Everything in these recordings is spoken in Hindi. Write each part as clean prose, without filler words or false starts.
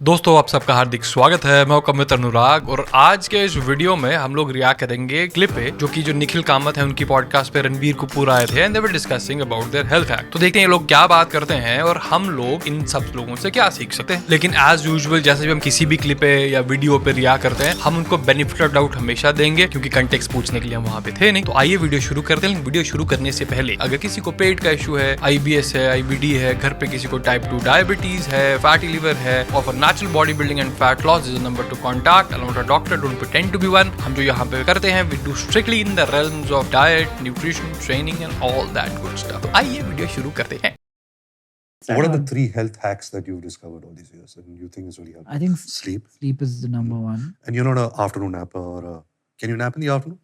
दोस्तों आप सबका हार्दिक स्वागत है। मैं कमित अनुराग और आज के इस वीडियो में हम लोग रिएक्ट करेंगे क्लिप पे जो निखिल कामत है उनकी पॉडकास्ट पे रणबीर कपूर आए थे and they were discussing about their health hack. तो देखते हैं ये लोग क्या बात करते हैं और हम लोग इन सब लोगों से क्या सीख सकते हैं। लेकिन एज यूजुअल जैसे भी हम किसी भी क्लिप पे या वीडियो पे रिएक्ट करते हैं हम उनको बेनिफिट ऑफ डाउट हमेशा देंगे क्योंकि कंटेक्स्ट पूछने के लिए हम वहाँ पे थे नहीं। तो आइए वीडियो शुरू करते हैं। वीडियो शुरू करने से पहले अगर किसी को पेट का इशू है, IBS है, IBD है, घर पे किसी को टाइप 2 डायबिटीज है, फैटी लिवर है और for natural body building fat loss is a number to contact along with a doctor. Don't pretend to be one. हम जो यहाँ पे करते हैं we do strictly in the realms of diet, nutrition, training and all that good stuff. तो आइए वीडियो शुरू करते हैं। What are the 3 health hacks that you've discovered all these years and you think is really helpful? I think sleep. Sleep is the number one. And you're not an afternoon napper or can you nap in the afternoon?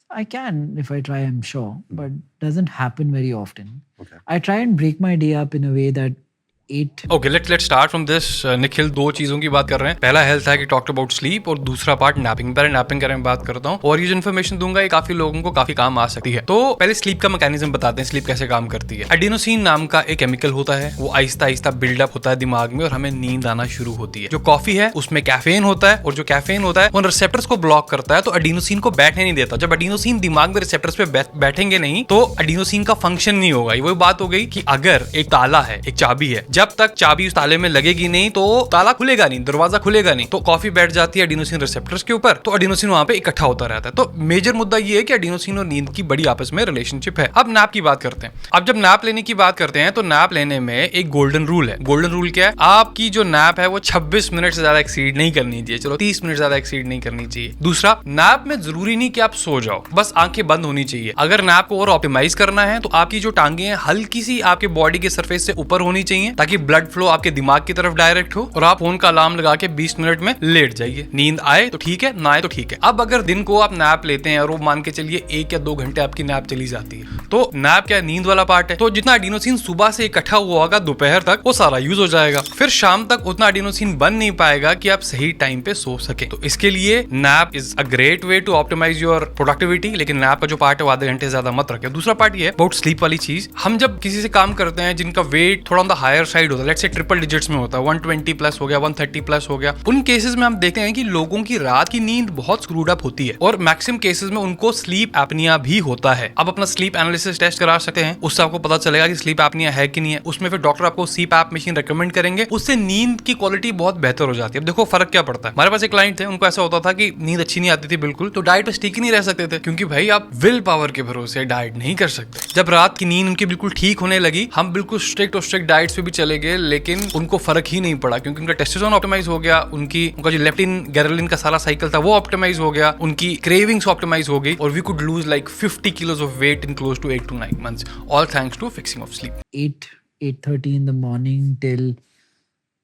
I can if I try, I'm sure, but doesn't happen very often. Okay. I try and break my day up in a way that 8. Okay let's start from this. Nikhil दो चीजों की बात कर रहे हैं। पहला हेल्थ है कि टॉक्ड अबाउट स्लीप और दूसरा पार्ट नैपिंग। पहले नैपिंग के बारे में बात करता हूँ और ये जो इन्फॉर्मेशन दूंगा ये काफी लोगों को काफी काम आ सकती है। तो पहले स्लीप का मैकेनिज्म बताते हैं, स्लीप कैसे काम करती है। एडिनोसिन नाम का एक केमिकल होता है, वो आहिस्ता आहिस्ता बिल्डअप होता है दिमाग में और हमें नींद आना शुरू होती है। जो कॉफी है उसमें कैफीन होता है और जो कैफीन होता है वो रिसेप्टर्स को ब्लॉक करता है, तो एडिनोसिन को बैठने नहीं देता। जब एडिनोसिन दिमाग में रिसेप्टर्स पे बैठेंगे नहीं तो एडिनोसिन का फंक्शन नहीं होगा। ये वही बात हो गई कि अगर एक ताला है, एक चाबी है, जब तक चाबी ताले में लगेगी नहीं तो ताला खुलेगा नहीं, दरवाजा खुलेगा नहीं। तो कॉफी बैठ जाती है एडिनोसिन रिसेप्टर्स के ऊपर, तो एडिनोसिन वहां पे इकट्ठा होता रहता है। तो मेजर मुद्दा ये है कि एडिनोसिन और नींद की बड़ी आपस में रिलेशनशिप है। अब नैप की बात करते हैं। अब जब नैप लेने की बात करते हैं तो नैप लेने में एक गोल्डन रूल है। गोल्डन रूल क्या है? आपकी जो नैप है वो 26 मिनट से ज्यादा एक्सीड नहीं करनी चाहिए। चलो 30 मिनट से ज्यादा एक्सीड नहीं करनी चाहिए। दूसरा, नैप में जरूरी नहीं कि आप सो जाओ, बस आंखें बंद होनी चाहिए। अगर नैप को और ऑप्टिमाइज करना है तो आपकी जो टांगे हैं हल्की सी आपके बॉडी के सरफेस से ऊपर होनी चाहिए ताकि ब्लड फ्लो आपके दिमाग की तरफ डायरेक्ट हो और आप फोन का अलार्म लगा के 20 मिनट में लेट जाइए। नींद आए तो ठीक है, ना आए तो ठीक है। अब अगर दिन को आप नैप लेते हैं और वो मान के चलिए 1 या 2 घंटे आपकी नैप चली जाती है तो नैप क्या नींद वाला पार्ट है। तो जितना एडिनोसिन सुबह से इकट्ठा हुआ होगा दोपहर तक वो सारा यूज हो जाएगा। फिर शाम तक उतना एडिनोसिन बन नहीं पाएगा कि आप सही टाइम पे सो सके। तो इसके लिए nap is a great way to optimize your productivity. लेकिन नैप का जो पार्ट है वो आधे घंटे से ज्यादा मत रखें। दूसरा पार्ट ये है अबाउट स्लीप वाली चीज। हम जब किसी से काम करते हैं जिनका वेट थोड़ा ऑन द हायर साइड होता है, लेट्स से ट्रिपल डिजिट्स में होता है, 120 प्लस हो गया, 130 प्लस हो गया, उन केसेस में हम देखते हैं कि लोगों की रात की नींद बहुत स्क्रूड अप होती है और मैक्सिमम केसेस में उनको स्लीप एपनिया भी होता है। अब अपना स्लीप एनालिसिस टेस्ट करा सकते हैं, उससे आपको पता चलेगा कि स्लीप एपनिया है कि नहीं है। उसमें फिर डॉक्टर आपको CPAP मशीन रेकमेंड करेंगे, उससे नींद की क्वालिटी बहुत बेहतर हो जाती है। अब देखो फर्क क्या पड़ता है। हमारे पास एक क्लाइंट थे, उनको ऐसा होता था कि नींद अच्छी नहीं आती थी बिल्कुल, तो डाइट पे स्टिक ही नहीं रह सकते थे क्योंकि भाई आप विल पावर के भरोसे डाइट नहीं कर सकते। जब रात की नींद उनकी बिल्कुल ठीक होने लगी, हम बिल्कुल स्ट्रिक्ट डाइट्स पे भी चले गए लेकिन उनको फर्क ही नहीं पड़ा क्योंकि उनका टेस्टोस्टेरोन ऑप्टिमाइज हो गया, उनका जो लेप्टिन गैरलिन का सारा साइकिल था वो ऑप्टिमाइज हो गया, उनकी क्रेविंग्स ऑप्टिमाइज हो गई और we could lose like 50 kilos of weight in close to 8 to 9 months, all thanks to fixing of sleep. 8:30 in the morning till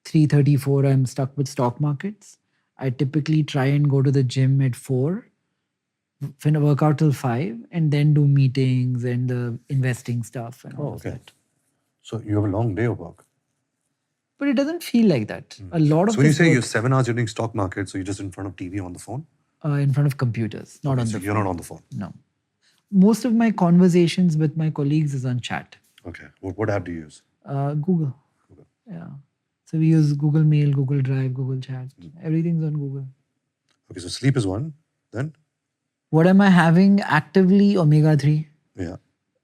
3:34 I'm stuck with stock markets. I typically try and go to the gym at 4, work out till 5 and then do meetings and the investing stuff and all of that. So you have a long day of work. But it doesn't feel like that. A lot of So when you this say work, you're 7 hours during stock market, so you're just in front of TV on the phone? in front of computers, not on So the you're phone. not on the phone. No. Most of my conversations with my colleagues is on chat. Okay. What app do you use? Google. Yeah. So we use Google Mail, Google Drive, Google Chat. Everything's on Google. Okay, so sleep is one. Then? What am I having actively? Omega-3. Yeah.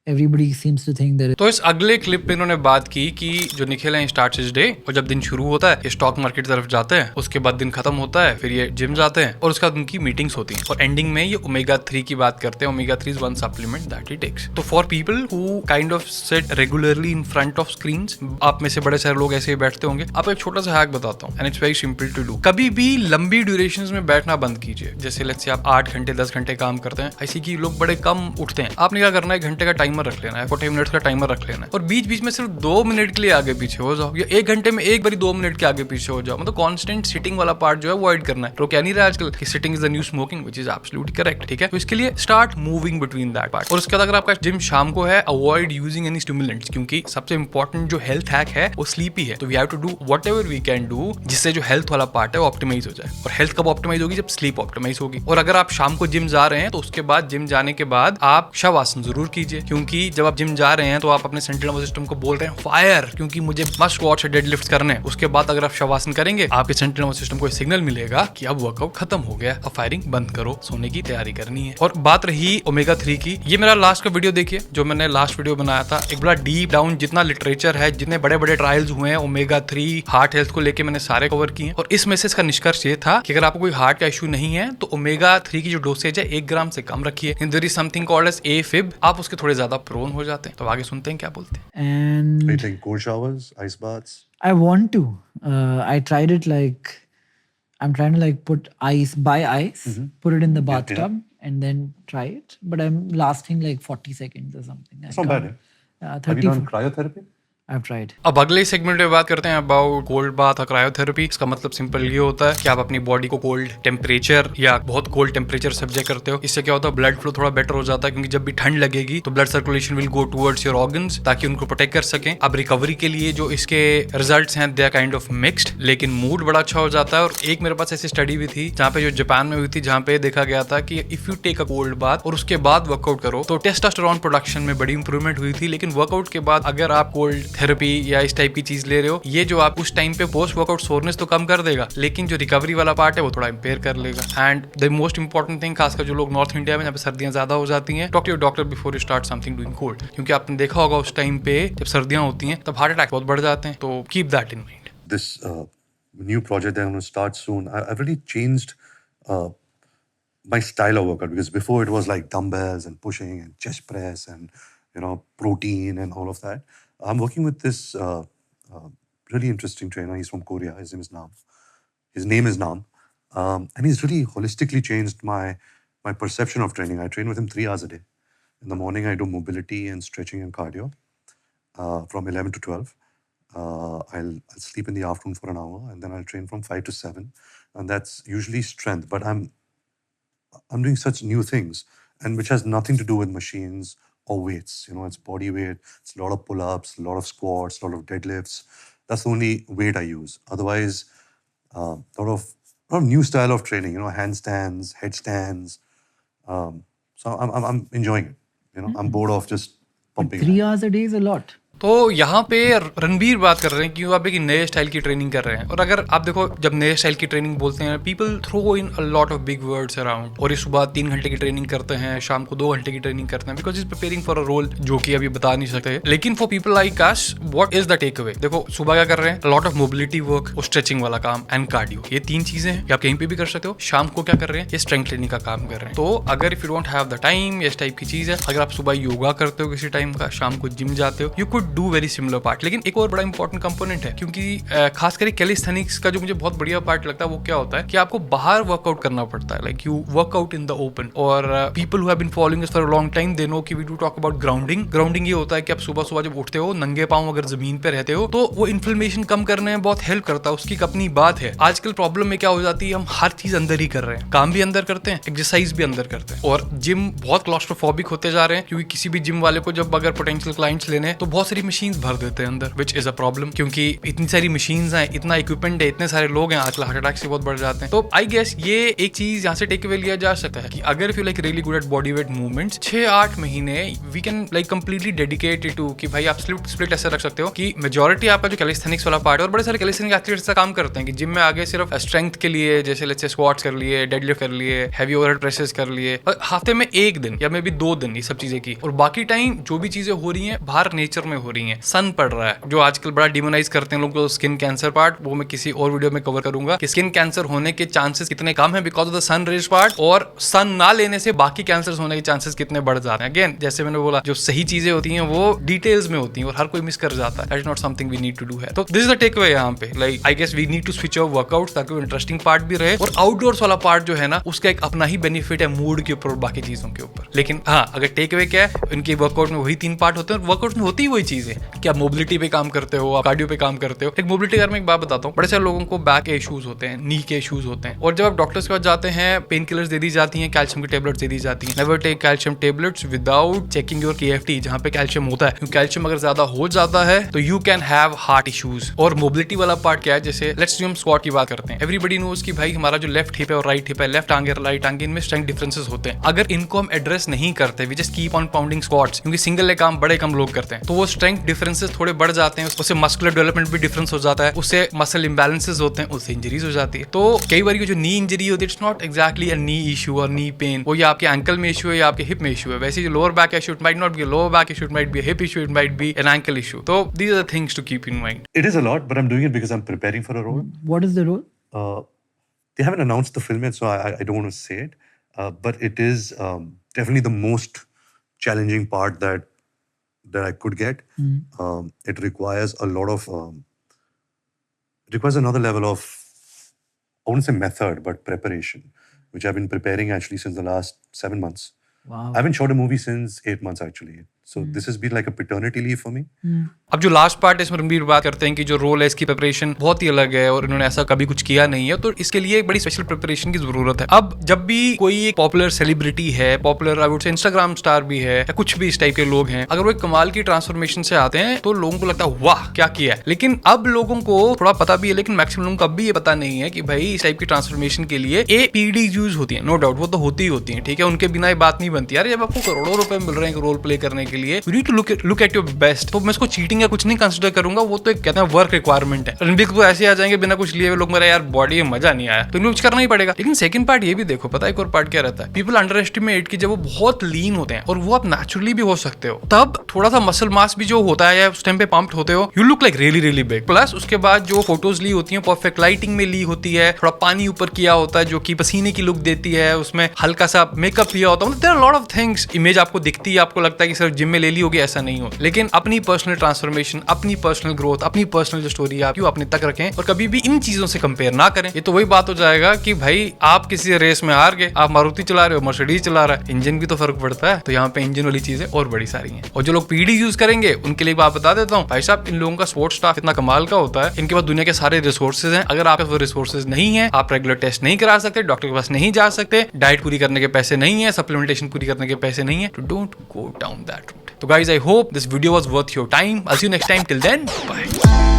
Everybody seems to think that तो इस अगले क्लिप में इन्होंने बात की कि जो निखिल है स्टार्ट हिज डे और जब दिन शुरू होता है ये स्टॉक मार्केट तरफ जाते हैं, उसके बाद दिन खत्म होता है, फिर ये जिम जाते हैं और उसके बाद उनकी मीटिंग्स होती हैं और एंडिंग में ये ओमेगा-3 की बात करते हैं। Omega three is one supplement that he takes. तो for people who kind of sit regularly in front of screens, आप में से बड़े सारे लोग ऐसे ही बैठते होंगे, आपको एक छोटा सा हैक बताता हूँ and it's very simple to do. कभी भी लंबी ड्यूरेशंस में बैठना बंद कीजिए। जैसे लेट्स से आप 8 घंटे 10 घंटे काम करते हैं, ऐसे कि लोग बड़े कम उठते हैं। आपने क्या करना है, 1 घंटे का टाइमर रख लेना है, 40 मिनट का टाइमर रख लेना है और बीच बीच में सिर्फ 2 मिनट के लिए आगे पीछे हो जाओ या 1 घंटे में एक बारी 2 मिनट के आगे पीछे हो जाओ। मतलब कांस्टेंट सिटिंग वाला पार्ट जो है अवॉइड करना है। तो क्या नहीं रहा आजकल कि sitting is the new smoking, which is absolutely correct. ठीक है, तो इसके लिए start moving between that part. और उसके बाद अगर आपका जिम शाम को है, अवॉइड यूजिंग एनी स्टिमुलेंट्स क्योंकि सबसे इंपॉर्टेंट जो हेल्थ हैक है वो स्लीप ही है। तो we have to do whatever we can do जिससे जो हेल्थ वाला पार्ट है वो ऑप्टिमाइज हो जाए। और हेल्थ कब ऑप्टिमाइज होगी? जब स्लीप ऑप्टिमाइज होगी। और अगर आप शाम को जिम जा रहे हैं तो उसके बाद जिम जाने के बाद आप शवासन जरूर कीजिए क्योंकि क्योंकि जब आप जिम जा रहे हैं तो आप अपने सेंट्रल नर्वस सिस्टम को बोल रहे हैं फायर, क्योंकि मुझे मस्ट स्क्वाट्स और डेडलिफ्ट करने हैं। उसके बाद अगर आप शवासन करेंगे, आपके सेंट्रल नर्वस सिस्टम को सिग्नल मिलेगा कि अब वर्कआउट खत्म हो गया, अब फायरिंग बंद करो, सोने की तैयारी करनी है। और बात रही ओमेगा 3 की, ये मेरा लास्ट का वीडियो देखिए जो मैंने लास्ट वीडियो बनाया था। एक बड़ा डीप डाउन जितना लिटरेचर है, जितने बड़े बड़े ट्रायल्स हुए हैं ओमेगा 3 हार्ट हेल्थ को लेके, मैंने सारे कवर किए। और इस मैसेज का निष्कर्ष ये था कि अगर आपको कोई हार्ट का इशू नहीं है तो ओमेगा 3 की जो डोसेज है 1 ग्राम से कम रखिए। There is something called as AFib, आप उसके थोड़े ज्यादा प्रोन हो जाते हैं। तो आगे सुनते हैं क्या बोलते हैं। And Are you taking cold showers, ice baths? I want to. I tried it like I'm trying to like buy ice, put it in the bathtub, and then try it. But I'm lasting like 40 seconds or something. That's not bad. Have 30. you done cryotherapy? I've tried. अब अगले सेगमेंट में बात करते हैं अबाउट कोल्ड बाथ और क्रायोथेरेपी। इसका मतलब सिंपल ये होता है कि आप अपनी बॉडी को कोल्ड टेम्परेचर या बहुत कोल्ड टेम्परेचर सब्जेक्ट करते हो। इससे क्या होता है, ब्लड फ्लो थोड़ा बेटर हो जाता है, क्योंकि जब भी ठंड लगेगी तो blood circulation will go towards your organs, ताकि उनको प्रोटेक्ट कर सकें। अब रिकवरी के लिए जो इसके रिजल्ट्स हैं they are kind of mixed, लेकिन मूड बड़ा अच्छा हो जाता है। और एक मेरे पास ऐसी स्टडी भी थी जहाँ पे जो जापान में हुई थी, जहाँ पे देखा गया था कि if you take a cold bath और उसके बाद वर्कआउट करो तो टेस्टोस्टेरोन प्रोडक्शन में बड़ी इंप्रूवमेंट हुई थी। लेकिन वर्कआउट के बाद अगर आप कोल्ड थेरेपी या इस टाइप की चीज ले रहे हो, ये जो आप उस टाइम पे पोस्ट वर्कआउट सोरनेस तो कम कर देगा, लेकिन जो रिकवरी वाला पार्ट है वो थोड़ा इंपेयर कर लेगा। And the most important thing, खासकर जो लोग नॉर्थ इंडिया में जहाँ पे सर्दियां ज्यादा हो जाती हैं, talk to your doctor before you start something doing cold, क्योंकि आपने देखा होगा उस टाइम पे जब सर्दियां होती हैं तब हार्ट अटैक बहुत बढ़ जाते हैं। तो keep that in mind. This new project that I'm going to start soon, I've really changed my style of workout, because before it was like dumbbells and pushing and chest press and protein and all of that. I'm working with this really interesting trainer. He's from Korea. His name is Nam. And he's really holistically changed my perception of training. I train with him 3 hours a day. In the morning, I do mobility and stretching and cardio from 11 to 12. I'll sleep in the afternoon for an hour, and then I'll train from 5 to 7. And that's usually strength. But I'm doing such new things, and which has nothing to do with machines or weights. It's body weight. It's a lot of pull-ups, a lot of squats, a lot of deadlifts. That's the only weight I use. Otherwise, a lot of new style of training. Handstands, headstands. So I'm enjoying it. I'm bored of just pumping. 3 hours a day is a lot. तो यहाँ पे रणबीर बात कर रहे हैं कि आप एक नए स्टाइल की ट्रेनिंग कर रहे हैं। और अगर आप देखो, जब नए स्टाइल की ट्रेनिंग बोलते हैं, people throw in a lot of big words around. और ये सुबह 3 घंटे की ट्रेनिंग करते हैं, शाम को 2 घंटे की ट्रेनिंग करते हैं, because is preparing for a role जो कि अभी बता नहीं सकते। लेकिन for people like us, what is the takeaway? देखो, सुबह क्या कर रहे हैं, लॉट ऑफ मोबिलिटी वर्क और स्ट्रेचिंग वाला काम एंड कार्डियो, ये 3 चीजें हैं, आप कहीं पे भी कर सकते हो। शाम को क्या कर रहे हैं, ये स्ट्रेंथ ट्रेनिंग का काम कर रहे हैं। तो अगर if you don't have the time, इस टाइप की चीज है, अगर आप सुबह योगा करते हो किसी टाइम का, शाम को जिम जाते हो, you could do very similar part. लेकिन एक और बड़ा इंपॉर्टेंट कंपोनेंट है, क्योंकि खास करके कैलिस्थेनिक्स का जो मुझे बहुत बढ़िया पार्ट लगता है वो क्या होता है कि आपको बाहर वर्कआउट करना पड़ता है, like you work out in the open. और people who have been following us for a long time, they know कि we do talk about grounding. Grounding ये होता है कि आप सुबह सुबह जब उठते हो, नंगे पांव अगर जमीन पे रहते हो, तो वो इन्फ्लेमेशन कम करने में बहुत हेल्प करता है। उसकी एक अपनी बात है। आजकल प्रॉब्लम में क्या हो जाती है, हम हर चीज अंदर ही कर रहे हैं, काम भी अंदर करते हैं, एक्सरसाइज भी अंदर करते हैं, और जिम बहुत क्लॉस्ट्रोफोबिक होते जा रहे हैं, क्योंकि किसी भी जिम वाले को जब अगर पोटेंशियल क्लाइंट्स लेने तो बहुत सारी मशीन भर देते हैं अंदर, विच इज अ प्रॉब्लम, क्योंकि इतनी सारी मशीन्स हैं, इतना इक्विपमेंट है, इतने सारे लोग हैं, आजकल हार्ट अटैक से बहुत बढ़ जाते हैं। तो आई गेस ये एक चीज यहाँ से टेक अवे लिया जा सकता है कि अगर if you like really good at body weight movements, 6-8 महीने we can like completely dedicated to कि भाई आप स्प्लिट ऐसे रख सकते हो कि मेजॉरिटी आपका जो कैलिस्थेनिक्स वाला पार्ट है, और बड़े सारे कैलिस्थेनिक एथलीट्स ऐसा काम करते हैं कि जिम में आगे सिर्फ स्ट्रेंथ के लिए, जैसे लेट्स से स्क्वाट्स कर लिए, डेडलिफ्ट कर लिए, हैवी ओवरहेड प्रेसेस कर लिए, और हफ्ते में 1 दिन या मे बी 2 दिन ये सब चीजें की, और बाकी टाइम जो भी चीजें हो रही हैं बाहर नेचर में हो रही हैं। सन पड़ रहा है, जो आजकल बड़ा डिमोनाइज करते हैं लोग, स्किन कैंसर पार्ट, वो मैं किसी और वीडियो में कवर करूंगा कि स्किन कैंसर होने के चांसेस कितने कम है because of the sun rays part, और सन ना लेने से बाकी कैंसर होने के चांसेस कितने बढ़ जाते हैं। अगेन, जैसे मैंने बोला, जो सही चीजें होती हैं वो डिटेल्स में होती हैं और हर कोई मिस कर जाता है। That is not something we need to do है। तो this is the takeaway यहाँ पे, like I guess we need to switch off workout ताकि वो इंटरेस्टिंग पार्ट भी रहे, और आउटडोर्स वाला पार्ट जो है ना, उसका एक अपना ही बेनिफिट है मूड के ऊपर और बाकी चीजों के ऊपर। लेकिन हाँ, अगर टेक अवे क्या है, उनके वर्कआउट में वही 3 पार्ट होते हैं, वर्कआउट में होती ही वही चीज चीजें कि आप मोबिलिटी पे काम करते हो, आप कार्डियो पे काम करते हो। एक मोबिलिटी अगर मैं एक बात बताता हूँ, बड़े सारे लोगों को बैक के इश्यूज होते हैं, नी के इश्यूज होते हैं, और जब आप डॉक्टर्स के पास जाते हैं पेन किलर्स दे दी जाती हैं, कैल्शियम की टेबलेट्स दे दी जाती हैं। Never take calcium tablets without checking your KFT, जहाँ पे कैल्शियम होता है, क्योंकि कैल्शियम अगर ज्यादा हो जाता है तो you can have heart issues. और मोबिलिटी वाला पार्ट क्या है, जैसे लेट्स हम स्क्वाट की बात करते हैं, एवरीबडी नोज कि भाई हमारा जो लेफ्ट हिप है और राइट हिप है, लेफ्ट आंग और राइट आंग, इनमें स्ट्रेंथ डिफरेंसेस होते हैं। अगर इनको हम एड्रेस नहीं करते, we just keep on pounding squats, क्योंकि सिंगल लेग काम बड़े कम लोग करते हैं, तो वो स्ट्रेंथ डिफरेंसेस थोड़े बढ़ जाते हैं, उससे मस्कुलर डेवलपमेंट भी डिफरेंस हो जाता है, उससे मसल इंबैलेंसेस होते हैं, उससे इंजरीज हो जाती है। तो कई बार जो नी इंजरी होती है, it's not exactly a knee issue और नी पेन, वो या आपके एंकल में इशू है या आपके हिप में इशू है। वैसे जो lower back issue, it might not be a lower back issue, it might be a hip issue, it might be an ankle issue. तो these are the things to keep in mind. It is a lot, but I'm doing it because I'm preparing for a role. What is the role? They haven't announced the film yet, so I don't want to say it. But it is definitely the most challenging part that I could get. It requires a lot of it requires another level of, I wouldn't say method, but preparation, which I've been preparing actually since the last 7 months. Wow. I haven't shot a movie since 8 months actually. So this has been like a paternity leave for me. अब जो लास्ट पार्ट है इसमें रणबीर बात करते हैं कि जो रोल है इसकी प्रिपरेशन बहुत ही अलग है और इन्होंने ऐसा कभी कुछ किया नहीं है, तो इसके लिए एक बड़ी स्पेशल प्रिपरेशन की जरूरत है। अब जब भी कोई एक पॉपुलर सेलिब्रिटी है, popular I would say Instagram star भी है या कुछ भी इस टाइप के लोग हैं, अगर वो एक कमाल की ट्रांसफॉर्मेशन से आते हैं तो लोगों को लगता है वाह क्या किया है। लेकिन अब लोगों को थोड़ा पता भी है, लेकिन मैक्सिमम लोगों को अब भी ये पता नहीं है कि भाई इस टाइप की ट्रांसफॉर्मेशन के लिए APD यूज होती है। नो डाउट वो तो होती ही होती है, ठीक है, उनके बिना ये बात नहीं बनती। यार जब आपको करोड़ों रुपए मिल रहे हैं रोल प्ले करने के लिए, you need to look at your best. तो मैं इसको चीटिंग या कुछ नहीं कंसिडर करूंगा, वो तो एक कहते हैं वर्क रिक्वायरमेंट है। रणबीर कपूर ऐसे आ जाएंगे बिना कुछ लिए हुए, लोग मेरा यार बॉडी में मजा नहीं आया, तो इनको कुछ करना ही पड़ेगा। लेकिन सेकंड पार्ट ये भी देखो, पता है एक और पार्ट क्या रहता है, पीपल अंडर एस्टिमेट कि जब वो बहुत लीन होते हैं, और वो आप नेचुरली भी हो सकते हो, तब थोड़ा सा मसल मास भी जो होता है या उस टाइम पे पंप्ड होते हो, you look like really really big. Plus उसके बाद जो फोटोज ली होती है परफेक्ट लाइटिंग में ली होती है, थोड़ा पानी ऊपर किया होता है जो कि पसीने की लुक देती है, उसमें हल्का सा मेकअप किया होता है, there are lot of things. Image आपको दिखती है, आपको लगता है कि सिर्फ जिम में ले ली होगी, ऐसा नहीं हो। लेकिन अपनी पर्सनल ट्रांसफॉर्मेशन, अपनी पर्सनल ग्रोथ, अपनी पर्सनल जो स्टोरी आप क्यों अपने तक रखें और कभी भी इन चीजों से कंपेयर ना करें। ये तो वही बात हो जाएगा कि भाई आप किसी रेस में हार गए, आप मारुति चला रहे हो, मर्सिडीज चला रहा है, इंजन भी तो फर्क पड़ता है। तो यहाँ पे इंजन वाली चीजें और बड़ी सारी हैं। और जो लोग PD यूज करेंगे उनके लिए बात बता देता हूँ, भाई साहब इन लोगों का स्पोर्ट्स स्टाफ इतना कमाल का होता है, इनके पास दुनिया के सारे रिसोर्सेज हैं। अगर आपके वो रिसोर्सेज नहीं है, आप रेगुलर टेस्ट नहीं करा सकते, डॉक्टर के पास नहीं जा सकते, डाइट पूरी करने के पैसे नहीं है, सप्लीमेंटेशन पूरी करने के पैसे नहीं है, तो don't go down that route. तो guys I hope this video was worth your time. I'll see you next time. Till then, bye.